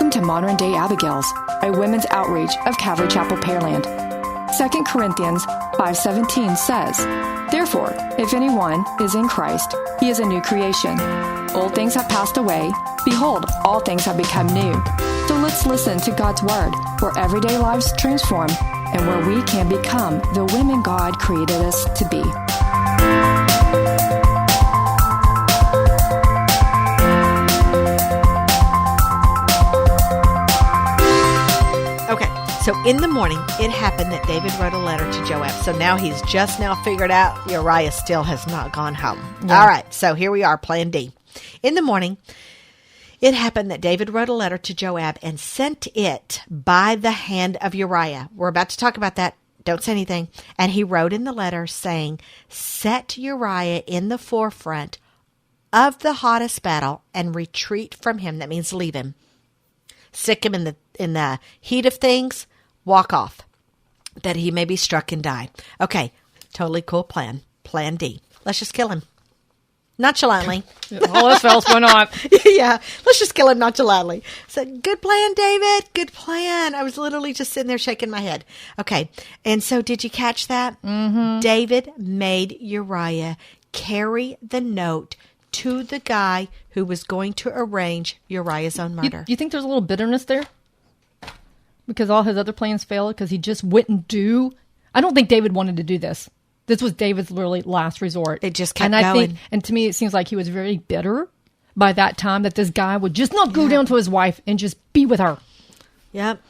Welcome to Modern Day Abigails, a women's outreach of Calvary Chapel, Pearland. 2 Corinthians 5:17 says, "Therefore, if anyone is in Christ, he is a new creation. Old things have passed away. Behold, all things have become new." So let's listen to God's Word, where everyday lives transform and where we can become the women God created us to be. So in the morning, it happened that David wrote a letter to Joab. So now he's just now figured out Uriah still has not gone home. Yeah. All right, so here we are, plan D. In the morning, it happened that David wrote a letter to Joab and sent it by the hand of Uriah. We're about to talk about that. Don't say anything. And he wrote in the letter saying, "Set Uriah in the forefront of the hottest battle and retreat from him." That means leave him. Stick him in the heat of things. Walk off, that he may be struck and die. Okay, totally cool plan. Plan D. Let's just kill him. Nonchalantly. All else fails, why not? Yeah, let's just kill him nonchalantly. So, good plan, David. Good plan. I was literally just sitting there shaking my head. Okay, and so did you catch that? Mm-hmm. David made Uriah carry the note to the guy who was going to arrange Uriah's own murder. You think there's a little bitterness there? Because all his other plans failed because he just wouldn't do. I don't think David wanted to do this. This was David's literally last resort. It just kept going. And to me, it seems like he was very bitter by that time that this guy would just not go down to his wife and just be with her. Yep.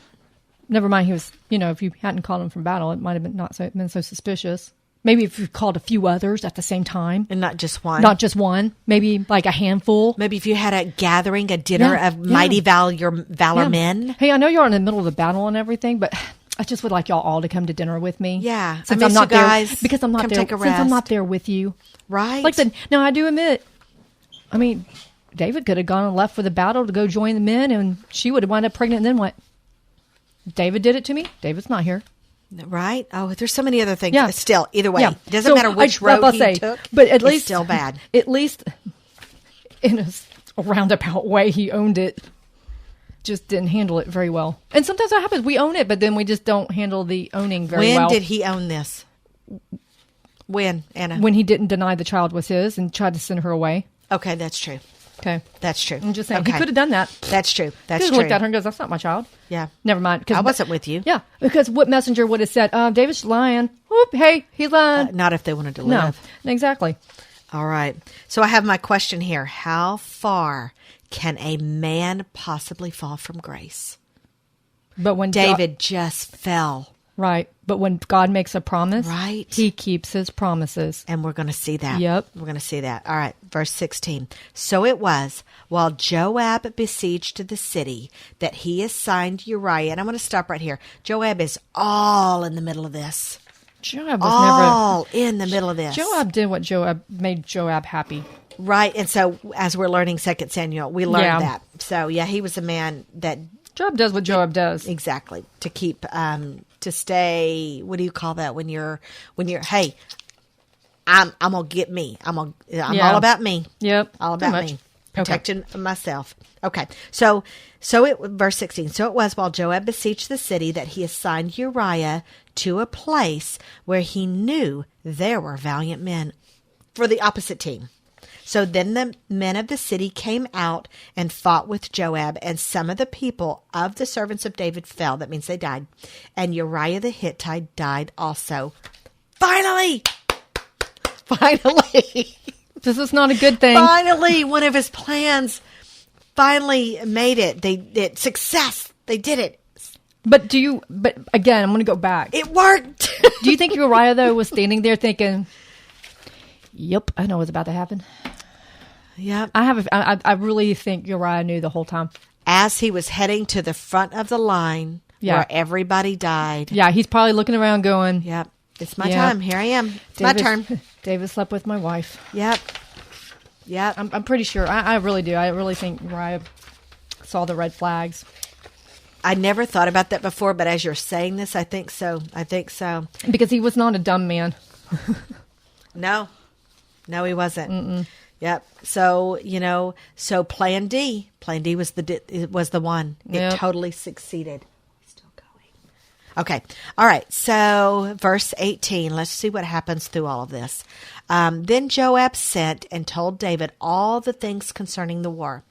Never mind, he was, if you hadn't called him from battle, it might have been so suspicious. Maybe if you called a few others at the same time. And not just one. Not just one. Maybe like a handful. Maybe if you had a gathering, a dinner of mighty valor men. Hey, I know you're in the middle of the battle and everything, but I just would like y'all all to come to dinner with me. Yeah. Since I miss I'm not you guys. there. Because I'm not come there. Take a since rest. I'm not there with you. Right. Like I said, now I do admit, David could have gone and left for the battle to go join the men, and she would have wound up pregnant, and then what? David did it to me. David's not here. Right? Oh, there's so many other things. Yeah. Still, either way. Yeah. It doesn't matter which road he took. But at least, it's still bad. At least in a roundabout way, he owned it. Just didn't handle it very well. And sometimes that happens. We own it, but then we just don't handle the owning very well. When did he own this? When, Anna? When he didn't deny the child was his and tried to send her away. Okay, that's true. Okay. That's true. I'm just saying. Okay. He could have done that. That's true. That's he true. He looked at her and goes, "That's not my child." Yeah. Never mind. I wasn't with you. Yeah. Because what messenger would have said, David's lying. Whoop, hey, he's lying. Not if they wanted to live. No, exactly. All right. So I have my question here. How far can a man possibly fall from grace? But when David just fell. Right. But when God makes a promise, right, he keeps his promises. And we're going to see that. Yep. We're going to see that. All right. Verse 16. So it was while Joab besieged the city that he assigned Uriah. And I'm going to stop right here. Joab is all in the middle of this. Joab was all in the middle of this. Joab did what made Joab happy. Right. And so as we're learning 2 Samuel, we learned that. So yeah, he was a man that Joab does what Joab does. Exactly. To keep, to stay, what do you call that when you're, hey, I'm going to get me. I'm all about me. Yep. All about me. Protecting myself. Okay. So verse 16. So it was while Joab besieged the city that he assigned Uriah to a place where he knew there were valiant men for the opposite team. So then the men of the city came out and fought with Joab, and some of the people of the servants of David fell. That means they died. And Uriah the Hittite died also. Finally! This is not a good thing. Finally, one of his plans finally made it. Success. They did it. But again, I'm going to go back. It worked. Do you think Uriah, though, was standing there thinking, yep, I know what's about to happen? Yeah, I really think Uriah knew the whole time. As he was heading to the front of the line where everybody died. Yeah, he's probably looking around going, yep, it's my time. Here I am. It's my turn. David slept with my wife. Yep. I'm pretty sure. I really do. I really think Uriah saw the red flags. I never thought about that before, but as you're saying this, I think so. Because he was not a dumb man. No, he wasn't. Mm-mm. Yep. So, so Plan D was the one. Yep. It totally succeeded. Still going. Okay. All right. So verse 18, let's see what happens through all of this. Then Joab sent and told David all the things concerning the war,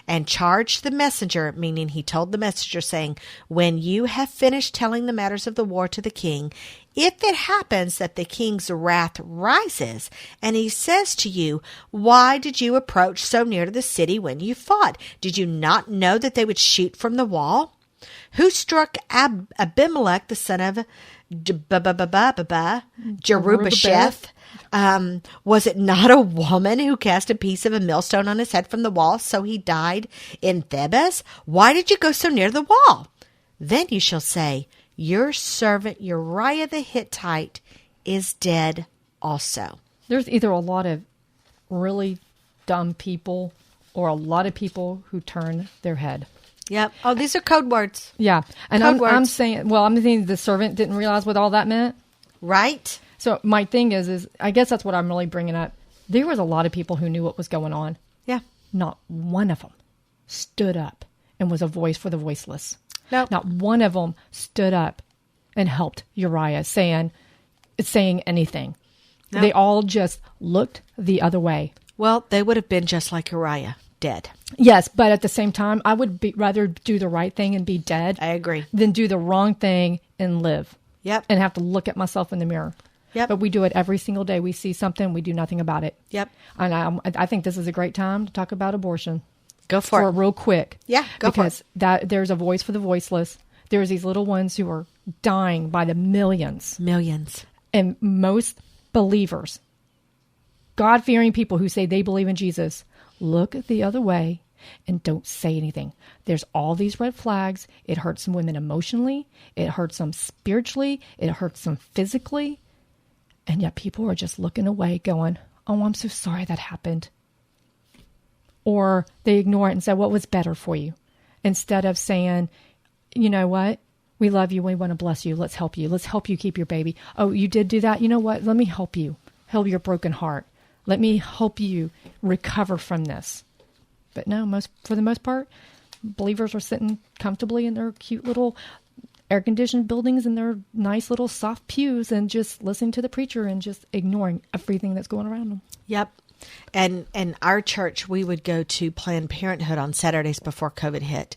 and charged the messenger, meaning he told the messenger, saying, when you have finished telling the matters of the war to the king, if it happens that the king's wrath rises, and he says to you, why did you approach so near to the city when you fought? Did you not know that they would shoot from the wall? Who struck Abimelech, the son of Jerubasheth? Was it not a woman who cast a piece of a millstone on his head from the wall, so he died in Thebez? Why did you go so near the wall? Then you shall say, your servant Uriah the Hittite is dead also. There's either a lot of really dumb people or a lot of people who turn their head. Yep. Oh, these are code words. Yeah. And I'm saying the servant didn't realize what all that meant. Right. So my thing is I guess that's what I'm really bringing up. There was a lot of people who knew what was going on. Yeah. Not one of them stood up and was a voice for the voiceless. No. Not one of them stood up and helped Uriah saying anything. No. They all just looked the other way. Well, they would have been just like Uriah, dead. Yes, but at the same time, I would rather do the right thing and be dead. I agree. Than do the wrong thing and live. Yep. And have to look at myself in the mirror. Yep. But we do it every single day. We see something, we do nothing about it. Yep. And I think this is a great time to talk about abortion. Go for it. Real quick. Yeah, go for it. Because there's a voice for the voiceless. There's these little ones who are dying by the millions. Millions. And most believers, God-fearing people who say they believe in Jesus, look the other way and don't say anything. There's all these red flags. It hurts some women emotionally. It hurts them spiritually. It hurts them physically. And yet people are just looking away going, oh, I'm so sorry that happened. Or they ignore it and say, what was better for you? Instead of saying, you know what? We love you. We want to bless you. Let's help you. Let's help you keep your baby. Oh, you did do that? You know what? Let me help you. Help your broken heart. Let me help you recover from this. But no, for the most part, believers are sitting comfortably in their cute little air-conditioned buildings and their nice little soft pews and just listening to the preacher and just ignoring everything that's going around them. Yep. And our church, we would go to Planned Parenthood on Saturdays before COVID hit.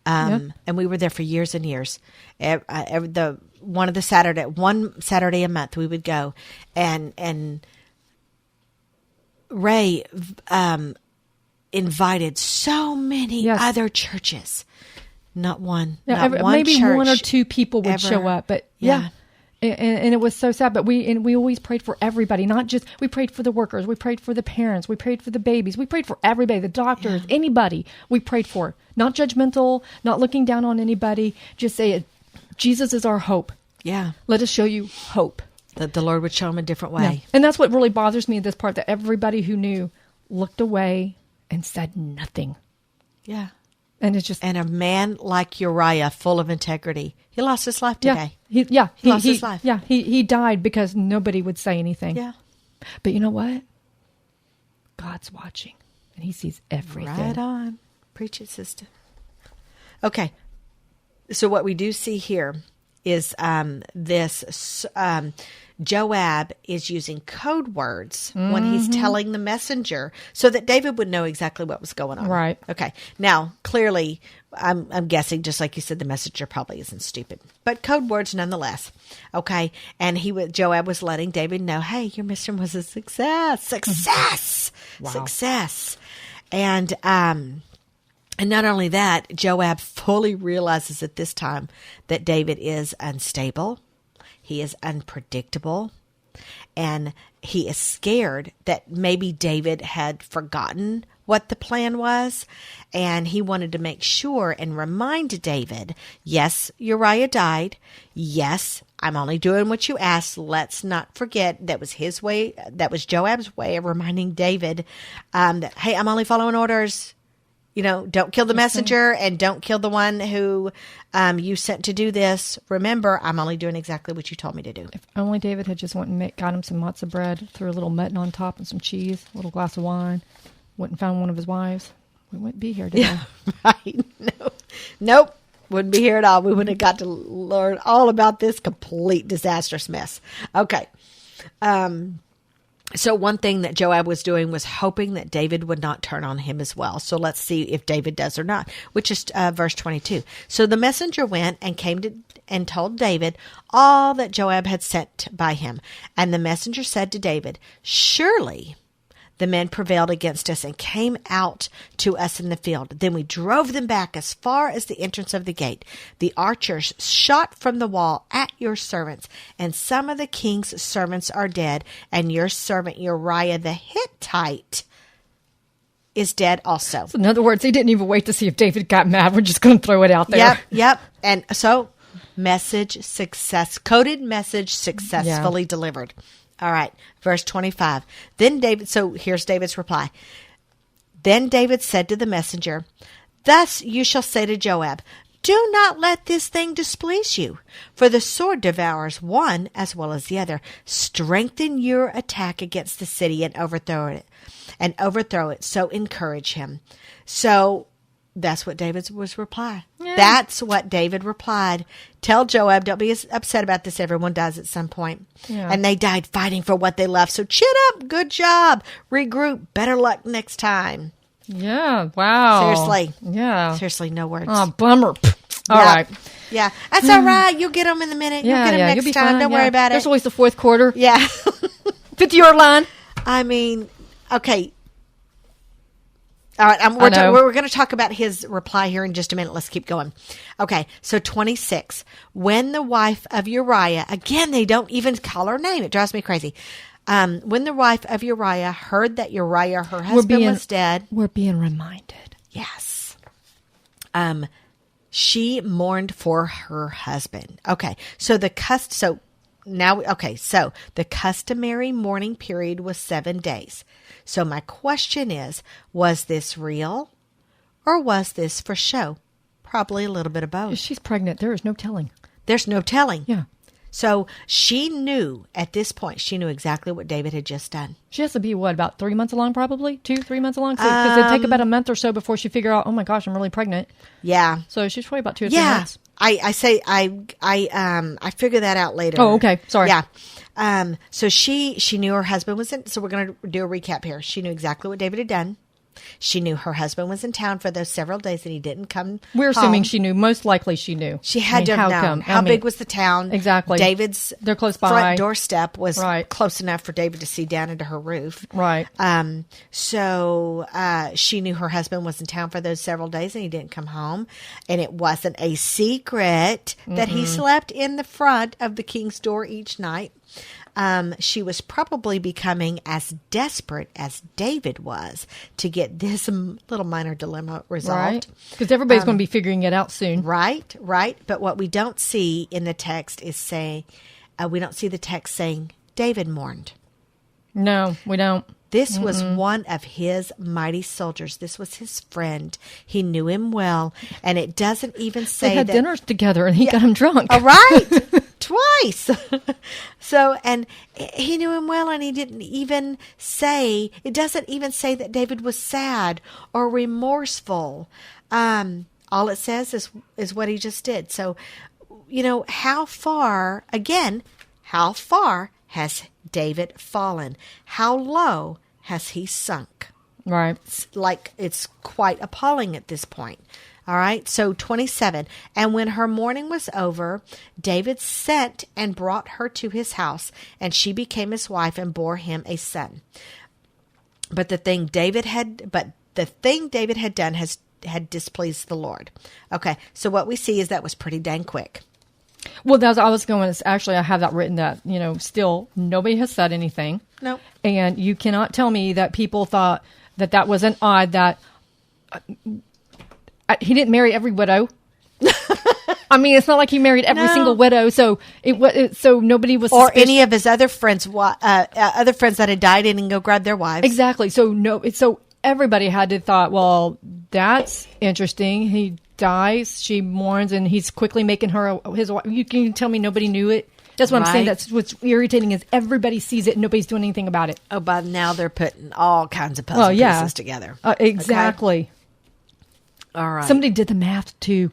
And we were there for years and years. One Saturday a month we would go, and Ray invited so many other churches. Not one. Yeah, not one maybe church one or two people would ever show up, but yeah. And it was so sad, but we always prayed for everybody, not just, we prayed for the workers, we prayed for the parents, we prayed for the babies, we prayed for everybody, the doctors, anybody we prayed for. Not judgmental, not looking down on anybody, just say, Jesus is our hope. Yeah. Let us show you hope. That the Lord would show them a different way. Yeah. And that's what really bothers me in this part, that everybody who knew looked away and said nothing. Yeah. And it's just... And a man like Uriah, full of integrity, he lost his life today. He lost his life. Yeah, he died because nobody would say anything. Yeah. But you know what? God's watching, and he sees everything. Right on. Preach it, sister. Okay. So what we do see here is Joab is using code words when he's telling the messenger so that David would know exactly what was going on. Right. Okay. Now, clearly, I'm guessing, just like you said, the messenger probably isn't stupid, but code words nonetheless. Okay. And Joab was letting David know, hey, your mission was a success. Success. Wow. Success. And not only that, Joab fully realizes at this time that David is unstable. He is unpredictable, and he is scared that maybe David had forgotten what the plan was, and he wanted to make sure and remind David, yes, Uriah died. Yes, I'm only doing what you asked. Let's not forget that was his way. That was Joab's way of reminding David that, hey, I'm only following orders. don't kill the messenger and don't kill the one who you sent to do this. Remember, I'm only doing exactly what you told me to do. If only David had just went and got him some matzah bread, threw a little mutton on top and some cheese, a little glass of wine, went and found one of his wives. We wouldn't be here today. Yeah, right. No. Nope. Wouldn't be here at all. We wouldn't have got to learn all about this complete disastrous mess. Okay. So one thing that Joab was doing was hoping that David would not turn on him as well. So let's see if David does or not, which is verse 22. So the messenger went and came to and told David all that Joab had sent by him. And the messenger said to David, surely the men prevailed against us and came out to us in the field. Then we drove them back as far as the entrance of the gate. The archers shot from the wall at your servants, and some of the king's servants are dead, and your servant Uriah the Hittite is dead also. So in other words, they didn't even wait to see if David got mad. We're just going to throw it out there. Yep. And so coded message successfully delivered. All right, verse 25. So here's David's reply. Then David said to the messenger, thus you shall say to Joab, do not let this thing displease you, for the sword devours one as well as the other. Strengthen your attack against the city and overthrow it. So encourage him. So that's what David was reply. Yeah. That's what David replied. Tell Joab, don't be upset about this. Everyone does at some point. Yeah. And they died fighting for what they loved. So chin up. Good job. Regroup. Better luck next time. Yeah. Wow. Seriously. Yeah. Seriously, no words. Oh, bummer. All right. Yeah. That's all right. You'll get them in a minute. You'll get them next time. Fine. Don't worry about it. There's always the fourth quarter. Yeah. 50-yard line. I mean, okay. All right, we're going to talk about his reply here in just a minute. Let's keep going. Okay, so 26. When the wife of Uriah, again, they don't even call her name. It drives me crazy. When the wife of Uriah heard that Uriah, her husband, was dead. We're being reminded. Yes. She mourned for her husband. Okay, so the customary mourning period was 7 days. So my question is, was this real or was this for show? Probably a little bit of both. She's pregnant. There is no telling. There's no telling. Yeah. So she knew at this point, she knew exactly what David had just done. She has to be, about 3 months along probably? 2-3 months along? Because it'd take about a month or so before she figure out, oh my gosh, I'm really pregnant. Yeah. So she's probably about 2 or 3 months. I figure that out later. Oh, okay. Sorry. Yeah. So she knew her husband was in, so we're going to do a recap here. She knew exactly what David had done. She knew her husband was in town for those several days and he didn't come We're assuming she knew. Most likely she knew. She had to have known. How big was the town? Exactly. They're close by. Front doorstep was close enough for David to see down into her roof. Right. So she knew her husband was in town for those several days and he didn't come home. And it wasn't a secret that he slept in the front of the king's door each night. She was probably becoming as desperate as David was to get this little minor dilemma resolved. Right. Because everybody's going to be figuring it out soon. Right. But what we don't see in the text is we don't see the text saying David mourned. No, we don't. This was one of his mighty soldiers. This was his friend. He knew him well. And it doesn't even say they had dinners together and he got him drunk. All right. Twice. So, and he knew him well and he didn't even say, it doesn't even say that David was sad or remorseful. All it says is what he just did. So, how far has David fallen? How low has he sunk? Right. It's quite appalling at this point. All right. So 27. And when her mourning was over, David sent and brought her to his house, and she became his wife and bore him a son. But the thing David had done had displeased the Lord. Okay. So what we see is that was pretty dang quick. Well, I was going to actually, I have that written that, still nobody has said anything. No. And you cannot tell me that people thought that wasn't odd that he didn't marry every widow. I mean, it's not like he married every single widow. So so nobody was or any of his other friends that had died and go grab their wives. Exactly. So everybody had to thought, well, that's interesting. He dies. She mourns, and he's quickly making her his wife. You can tell me nobody knew it. That's what I'm saying. That's what's irritating is everybody sees it and nobody's doing anything about it. Oh, by now they're putting all kinds of puzzle pieces together. Exactly. Okay? All right. Somebody did the math too.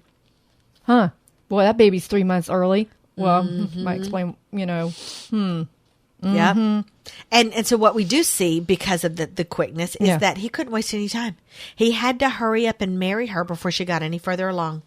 Huh. Boy, that baby's 3 months early. Well, might explain, Yeah. And so what we do see because of the quickness is that he couldn't waste any time. He had to hurry up and marry her before she got any further along.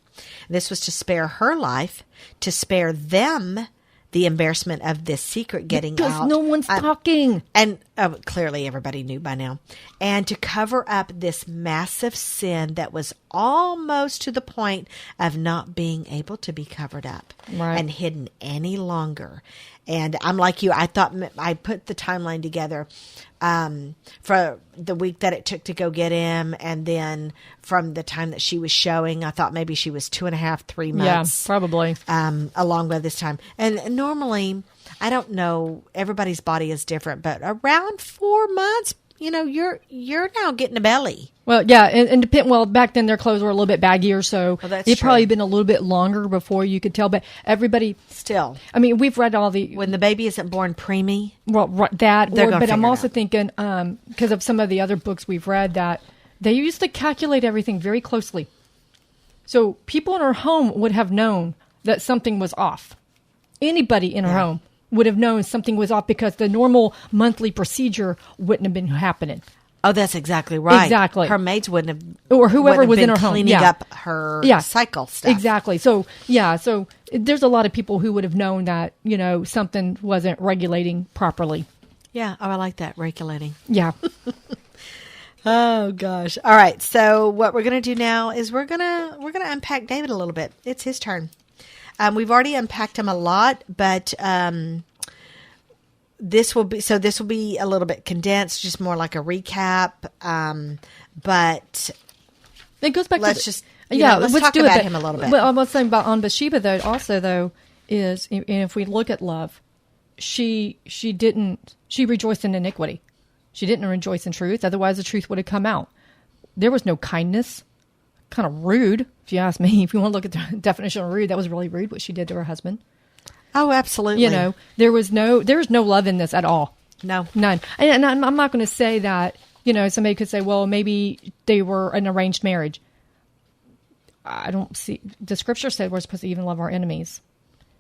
This was to spare her life, to spare them the embarrassment of this secret getting out. Because no one's talking. And clearly everybody knew by now. And to cover up this massive sin that was almost to the point of not being able to be covered up and hidden any longer. And I'm like you. I thought I put the timeline together for the week that it took to go get him. And then from the time that she was showing, I thought maybe she was 2.5, 3 months. Yeah, probably. Along by this time. And normally, I don't know, everybody's body is different, but around 4 months, you're now getting a belly. Well, yeah, and back then their clothes were a little bit baggier, so it'd probably been a little bit longer before you could tell. But everybody still, I mean, we've read all the when the baby isn't born preemie. Well, but I'm also thinking because of some of the other books we've read that they used to calculate everything very closely. So people in her home would have known that something was off. Anybody in her home would have known something was off because the normal monthly procedure wouldn't have been happening. Oh, that's exactly right. Exactly. Her maids wouldn't have, or whoever was in her home, cleaning up her cycle stuff. Exactly. So there's a lot of people who would have known that something wasn't regulating properly. Yeah. Oh, I like that, regulating. Yeah. Oh gosh. All right. So what we're gonna do now is we're gonna unpack David a little bit. It's his turn. We've already unpacked him a lot, but this will be a little bit condensed, just more like a recap. But it goes back. Let's talk about him a little bit. Well, I was saying about on Bathsheba though is if we look at love, she rejoiced in iniquity. She didn't rejoice in truth. Otherwise, the truth would have come out. There was no kindness. Kind of rude, if you ask me. If you want to look at the definition of rude, that was really rude what she did to her husband. Oh, absolutely. There was no love in this at all. No, none. And I'm not going to say that. Somebody could say, well, maybe they were an arranged marriage. I don't see. The scripture said we're supposed to even love our enemies,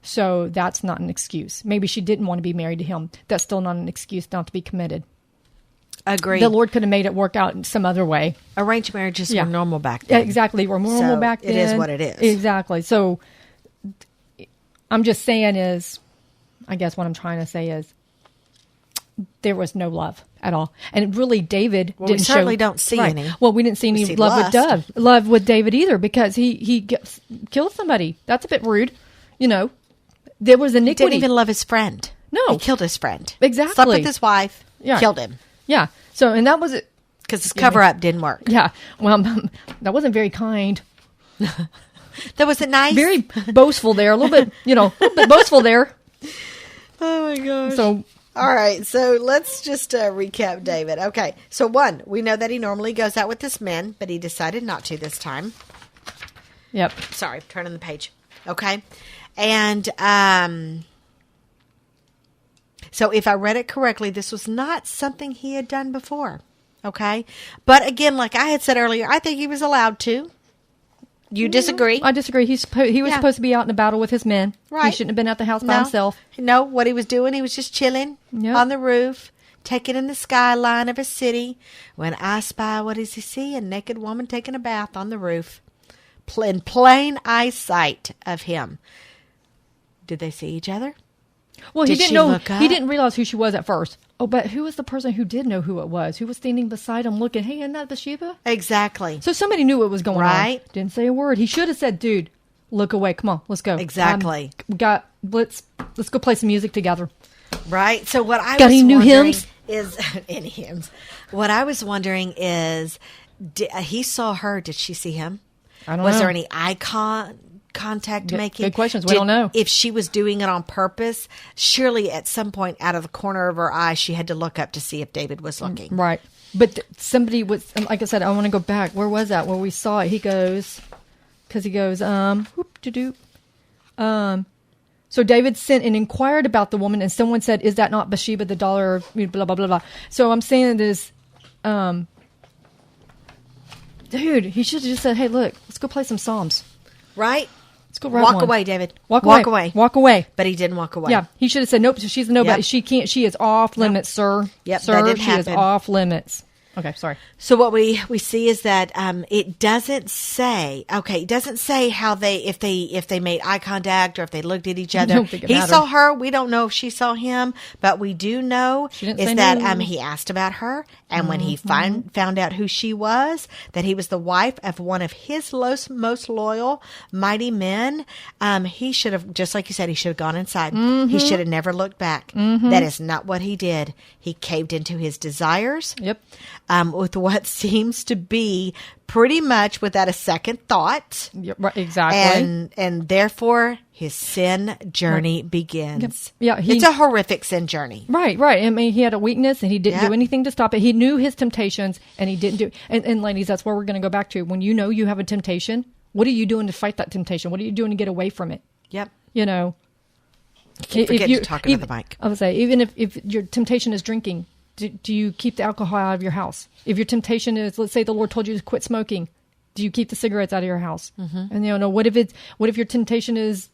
so that's not an excuse. Maybe she didn't want to be married to him. That's still not an excuse not to be committed. Agreed. The Lord could have made it work out in some other way. Arranged marriages were normal back then. Exactly. We're normal back then. It is what it is. Exactly. So I'm just saying I guess what I'm trying to say is there was no love at all. And really David didn't show. We certainly don't see any. Well, we didn't see any love with David either because he killed somebody. That's a bit rude. There was iniquity. He didn't even love his friend. No. He killed his friend. Exactly. Slept with his wife. Yeah. Killed him. Yeah. So, and that was it. Because his cover-up didn't work. Yeah. Well, that wasn't very kind. That wasn't nice. Very boastful there. A little bit boastful there. Oh, my gosh. So, all right. So, let's just recap David. Okay. So, 1, we know that he normally goes out with his men, but he decided not to this time. Yep. Sorry. Turning the page. Okay. And, so if I read it correctly, this was not something he had done before. Okay. But again, like I had said earlier, I think he was allowed to. You disagree? I disagree. He was supposed to be out in a battle with his men. Right. He shouldn't have been at the house by himself. No, what he was doing, he was just chilling on the roof, taking in the skyline of a city. When I spy, what does he see? A naked woman taking a bath on the roof. In plain eyesight of him. Did they see each other? Well, he didn't know. He didn't realize who she was at first. Oh, but who was the person who did know who it was? Who was standing beside him looking, hey, isn't that Bathsheba? Exactly. So somebody knew what was going on. Didn't say a word. He should have said, dude, look away. Come on, let's go. Exactly. Let's go play some music together. Right. So what I got was any new wondering hymns? Is any hymns. What I was wondering is, he saw her. Did she see him? I don't know. Was there any eye contact making? Good questions. We don't know. If she was doing it on purpose, surely at some point out of the corner of her eye, she had to look up to see if David was looking. Right. But somebody was, like I said, I want to go back. Where was that? Where we saw it. He goes, so David sent and inquired about the woman, and someone said, "Is that not Bathsheba, the daughter of blah, blah, blah, blah." So I'm saying this, dude, he should have just said, "Hey, look, let's go play some Psalms." Right? Let's go write Walk one. away, David. Walk away. Walk away. But he didn't walk away. Yeah, he should have said, "Nope, she's a nobody. Yep. She can't. She is off limits, sir. Yep, sir, that didn't she is happen. off limits." Okay, sorry. So what we see is that it doesn't say. Okay, it doesn't say how if they made eye contact or if they looked at each other. don't think it He mattered. saw her. We don't know if she saw him, but we do know She didn't is say that no. he asked about her, and when he found out who she was, that he was the wife of one of his most loyal, mighty men. He should have, just like you said, he should have gone inside. He should have never looked back. That is not what he did. He caved into his desires. Yep. With what seems to be pretty much without a second thought. Yep, right, exactly. And therefore his sin journey begins. Yeah, it's a horrific sin journey. Right. I mean, he had a weakness and he didn't Yep. do anything to stop it. He knew his temptations and he didn't do. And ladies, that's where we're going to go back to. When you know you have a temptation, what are you doing to fight that temptation? What are you doing to get away from it? Yep. You know, Keep forgetting to talk into the mic. I would say, even if your temptation is drinking, do you keep the alcohol out of your house? If your temptation is, let's say the Lord told you to quit smoking, do you keep the cigarettes out of your house? And what if your temptation is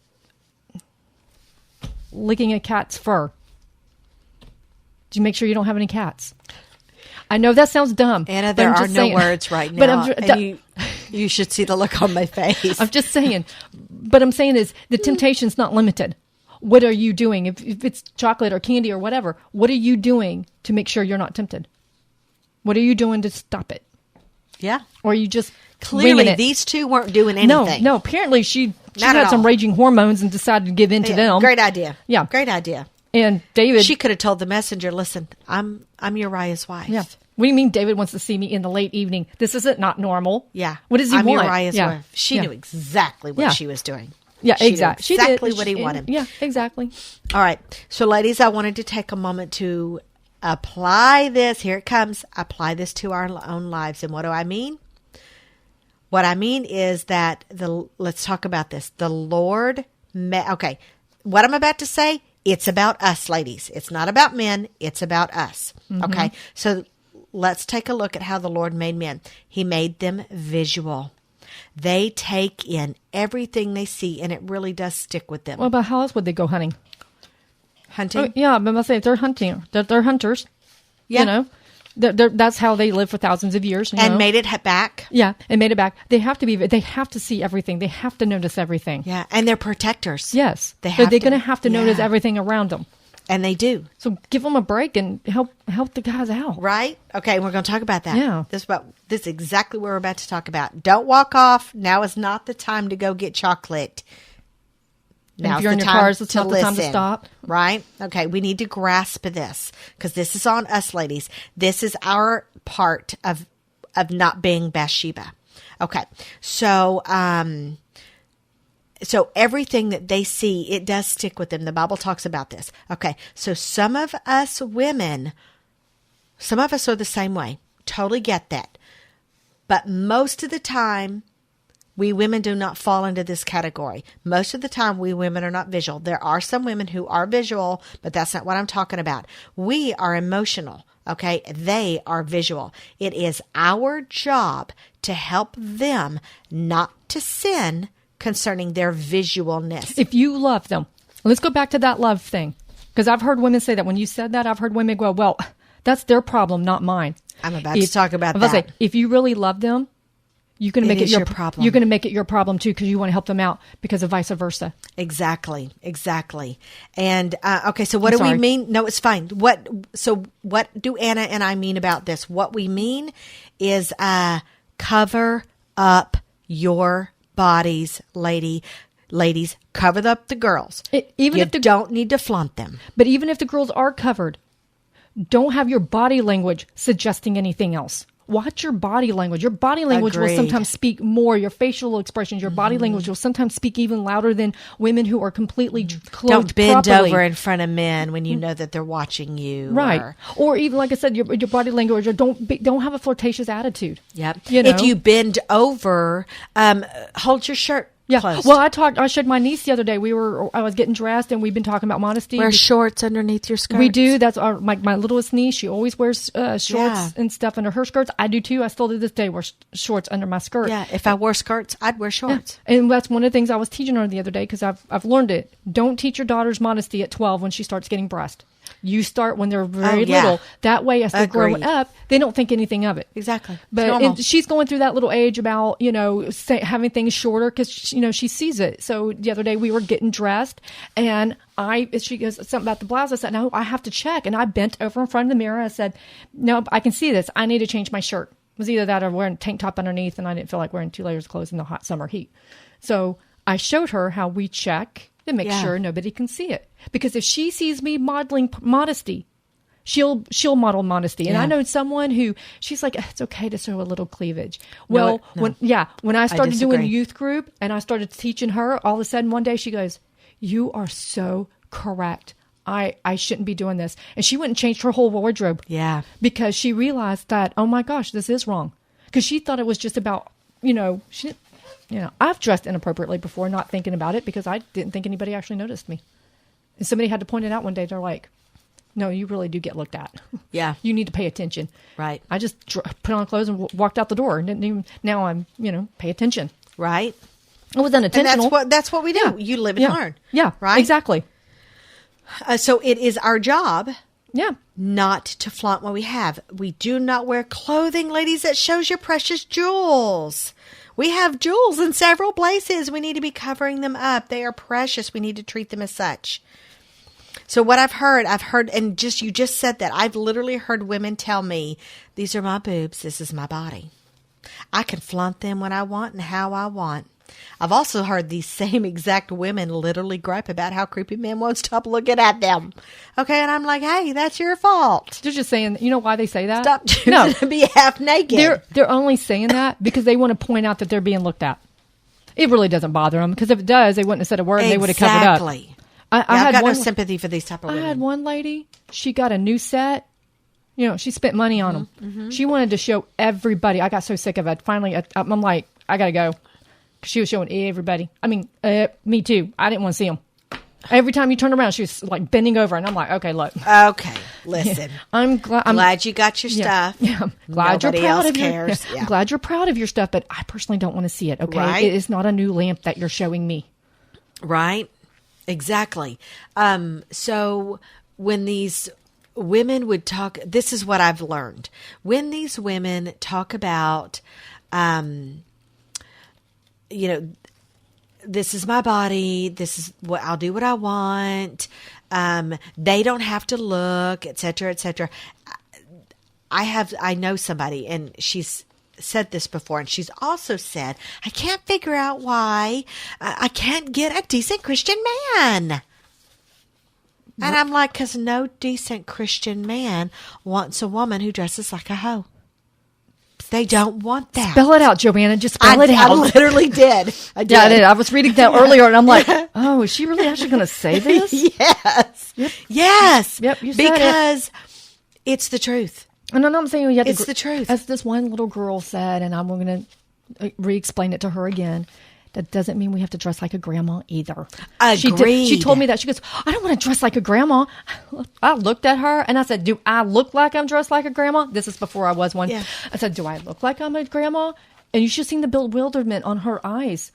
licking a cat's fur? Do you make sure you don't have any cats? I know that sounds dumb. Anna, there are no words right now. And you should see the look on my face. I'm just saying. But I'm saying is the temptation's not limited. What are you doing? If it's chocolate or candy or whatever, what are you doing to make sure you're not tempted? What are you doing to stop it? Yeah. Or are you just Clearly, winging it? these two weren't doing anything. No. Apparently, she Not had at some all. raging hormones and decided to give in to them. Great idea. Yeah. Great idea. And David, She could have told the messenger, "Listen, I'm Uriah's wife." yeah. What do you mean David wants to see me in the late evening? This isn't not normal. Yeah. What does he I'm want? Uriah's Yeah. wife. She Yeah. knew exactly what Yeah. she was doing. Yeah, She knew exactly. She exactly did. what he wanted. Yeah, exactly. All right. So, ladies, I wanted to take a moment to apply this. Here it comes. Apply this to our own lives. And what do I mean? What I mean is that let's talk about this. The Lord, okay, what I'm about to say, it's about us, ladies. It's not about men. It's about us. Okay. So let's take a look at how the Lord made men. He made them visual. They take in everything they see, and it really does stick with them. Well, but how else would they go hunting? Hunting? Oh, yeah, but I say if they're hunting. They're hunters. Yeah. You know, that's how they live for thousands of years. You And know? made it back. Yeah, and made it back. They have to see everything. They have to notice everything. Yeah, and they're protectors. Yes, They're going to to. have to notice Yeah. everything around them. And they do. So give them a break and help the guys out. Right? Okay, we're going to talk about that. Yeah. This is exactly what we're about to talk about. Don't walk off. Now is not the time to go get chocolate. And Now's if you're in the your time cars, it's to not the time to listen. stop. Right? Okay, we need to grasp this because this is on us, ladies. This is our part of not being Bathsheba. Okay, so everything that they see, it does stick with them. The Bible talks about this. Okay, so some of us women, some of us are the same way. Totally get that. But most of the time, we women do not fall into this category. Most of the time, we women are not visual. There are some women who are visual, but that's not what I'm talking about. We are emotional, okay? They are visual. It is our job to help them not to sin concerning their visualness. If you love them, let's go back to that love thing. Because I've heard women say that. When you said that, I've heard women go, well, that's their problem, not mine. I'm about to talk about I'm about that. to say, if you really love them, you're going to make it your problem. You're going to make it your problem too, because you want to help them out, because of vice versa. Exactly. And okay, so what do we mean? No, it's fine. What do Anna and I mean about this? What we mean is cover up your bodies, ladies. Cover up the girls. You don't need to flaunt them. But even if the girls are covered, don't have your body language suggesting anything else. watch your body language. Your body language will Agreed. sometimes speak more. Your facial expressions, your body language will sometimes speak even louder than women who are completely clothed Don't bend properly. over in front of men when you know that they're watching you. Right. Or even, like I said, your body language, or don't have a flirtatious attitude. Yep. You know? If you bend over, hold your shirt Yeah. closed. Well, I showed my niece the other day. I was getting dressed, and we've been talking about modesty. Wear shorts underneath your skirt. We do. That's my littlest niece. She always wears shorts Yeah. and stuff under her skirts. I do too. I still to this day wear shorts under my skirt. Yeah. If I wore skirts, I'd wear shorts. And that's one of the things I was teaching her the other day, because I've learned it. Don't teach your daughter's modesty at 12 when she starts getting breast. You start when they're very little. That way, as they're growing Agreed. up, they don't think anything of it. Exactly. It's But normal. she's going through that little age about, having things shorter, because, she sees it. So the other day we were getting dressed, and she goes something about the blouse. I said, no, I have to check. And I bent over in front of the mirror. I said, no, I can see this. I need to change my shirt. It was either that or wearing a tank top underneath, and I didn't feel like wearing 2 layers of clothes in the hot summer heat. So I showed her how we check to make sure nobody can see it. Because if she sees me modeling modesty, she'll model modesty. And I know someone who, she's like, it's okay to show a little cleavage. Well, when I started doing youth group and I started teaching her, all of a sudden one day she goes, you are so correct. I shouldn't be doing this. And she went and changed her whole wardrobe. Yeah. Because she realized that, oh my gosh, this is wrong. Because she thought it was just about, I've dressed inappropriately before, not thinking about it, because I didn't think anybody actually noticed me. And somebody had to point it out one day. They're like, no, you really do get looked at. Yeah. You need to pay attention. Right. I just put on clothes and walked out the door. And didn't even, now I'm, pay attention. Right. It was unintentional. And that's what we do. Yeah. You live and learn. Yeah. Right. Exactly. So it is our job Yeah. not to flaunt what we have. We do not wear clothing, ladies, that shows your precious jewels. We have jewels in several places. We need to be covering them up. They are precious. We need to treat them as such. So what I've heard, and you just said that. I've literally heard women tell me, these are my boobs. This is my body. I can flaunt them when I want and how I want. I've also heard these same exact women literally gripe about how creepy men won't stop looking at them. Okay, and I'm like, hey, that's your fault. They're just saying, you know why they say that? Stop choosing to be half naked. They're only saying that because they want to point out that they're being looked at. It really doesn't bother them, because if it does, they wouldn't have said a word and they would have covered up. Exactly. I've got no sympathy for these type of women. I had one lady, she got a new set. She spent money on them. Mm-hmm. She wanted to show everybody. I got so sick of it. Finally, I'm like, I got to go. She was showing everybody. I mean, me too. I didn't want to see them. Every time you turned around, she was like bending over, and I'm like, okay, look. Okay, listen. I'm glad you got your stuff. Yeah, I'm glad Nobody you're proud else of cares. I'm glad you're proud of your stuff, but I personally don't want to see it. Okay, Right. It is not a new lamp that you're showing me. Right? Exactly. So when these women would talk, this is what I've learned. When these women talk about, this is my body, this is what I'll do what I want, they don't have to look, et cetera, et cetera. I know somebody, and she's said this before, and she's also said, I can't figure out why I can't get a decent Christian man. And I'm like, because no decent Christian man wants a woman who dresses like a hoe. They don't want that. Spell it out, Joanna. Just spell it out. I literally did. I did. Yeah, I did. I was reading that earlier, and I'm like, oh, is she really actually going to say this? Yes. Yep. Yes. Yep, you said because it's the truth. And I'm saying you have It's the truth. As this one little girl said, and I'm going to re-explain it to her again. That doesn't mean we have to dress like a grandma either. Agreed. She told me that. She goes, I don't want to dress like a grandma. I looked at her and I said, do I look like I'm dressed like a grandma? This is before I was one. Yeah. I said, do I look like I'm a grandma? And you should have seen the bewilderment on her eyes.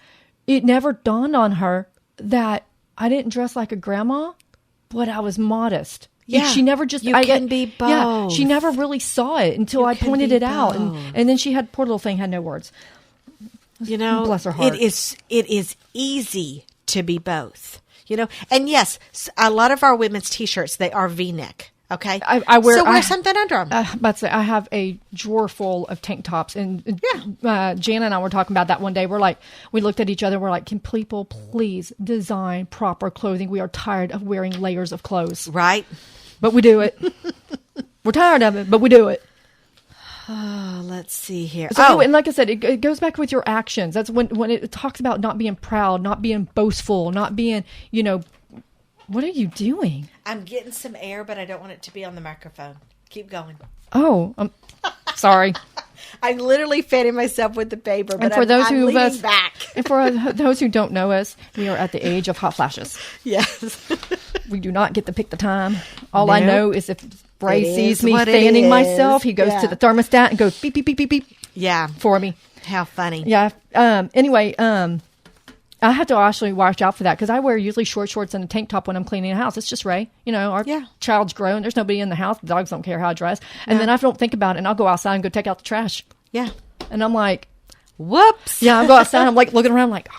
It never dawned on her that I didn't dress like a grandma, but I was modest. Yeah. She never just... You can be both. Yeah, she never really saw it until I pointed it out. And then she had, poor little thing, had no words. Bless her heart. It is easy to be both. And yes, a lot of our women's t-shirts, they are V-neck. Okay, I wear something under them. But I have a drawer full of tank tops, and Jana and I were talking about that one day. We looked at each other. We're like, can people please design proper clothing? We are tired of wearing layers of clothes. Right, but we do it. We're tired of it, but we do it. Oh, let's see here. So, and like I said, it goes back with your actions. That's when it talks about not being proud, not being boastful, not being, what are you doing? I'm getting some air, but I don't want it to be on the microphone. Keep going. Oh, I'm sorry. I'm literally fanning myself with the paper, but I'm leaning back. And for those who don't know us, we are at the age of hot flashes. Yes. We do not get to pick the time. All I know is if Bray sees me what it fanning is. myself, he goes to the thermostat and goes beep, beep, beep, beep, beep. Yeah. For me. How funny. Yeah. Anyway, I have to actually watch out for that because I wear usually short shorts and a tank top when I'm cleaning the house. It's just Ray. Our child's grown. There's nobody in the house. The dogs don't care how I dress. And then I don't think about it, and I'll go outside and go take out the trash. Yeah. And I'm like, whoops. Yeah, I'll go outside. I'm like looking around like,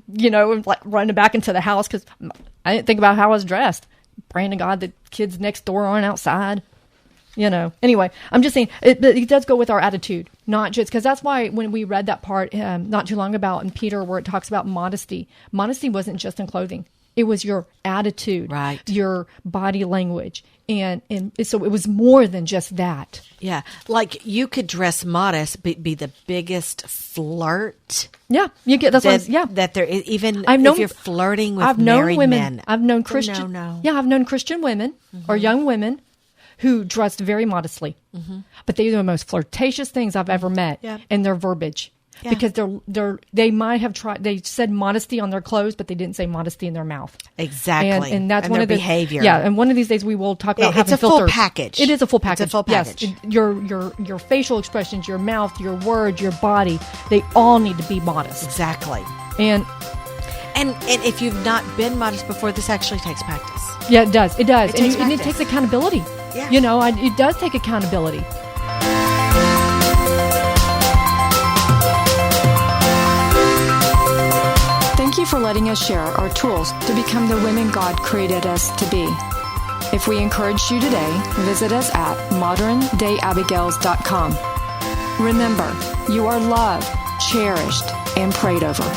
and like running back into the house because I didn't think about how I was dressed. Praying to God that kids next door aren't outside. Anyway, I'm just saying it does go with our attitude, not just because that's why when we read that part not too long about in Peter where it talks about modesty wasn't just in clothing. It was your attitude, right? Your body language. And so it was more than just that. Yeah. Like you could dress modest, but be the biggest flirt. Yeah. You get that's that there is, even if you're flirting with married men. I've known Christian. No. Yeah, I've known Christian women or young women who dressed very modestly. But they are the most flirtatious things I've ever met in their verbiage. Yeah. Because they might have tried. They said modesty on their clothes, but they didn't say modesty in their mouth. Exactly, and that's one of the behavior. Yeah, and one of these days we will talk about having filters. It's a full package. It is a full package. It's a full package. Yes, your facial expressions, your mouth, your words, your body, they all need to be modest. Exactly. And if you've not been modest before, this actually takes practice. Yeah, it does. It does, and it takes accountability. Yeah. It does take accountability. Thank you for letting us share our tools to become the women God created us to be. If we encouraged you today, visit us at moderndayabigails.com. Remember, you are loved, cherished, and prayed over.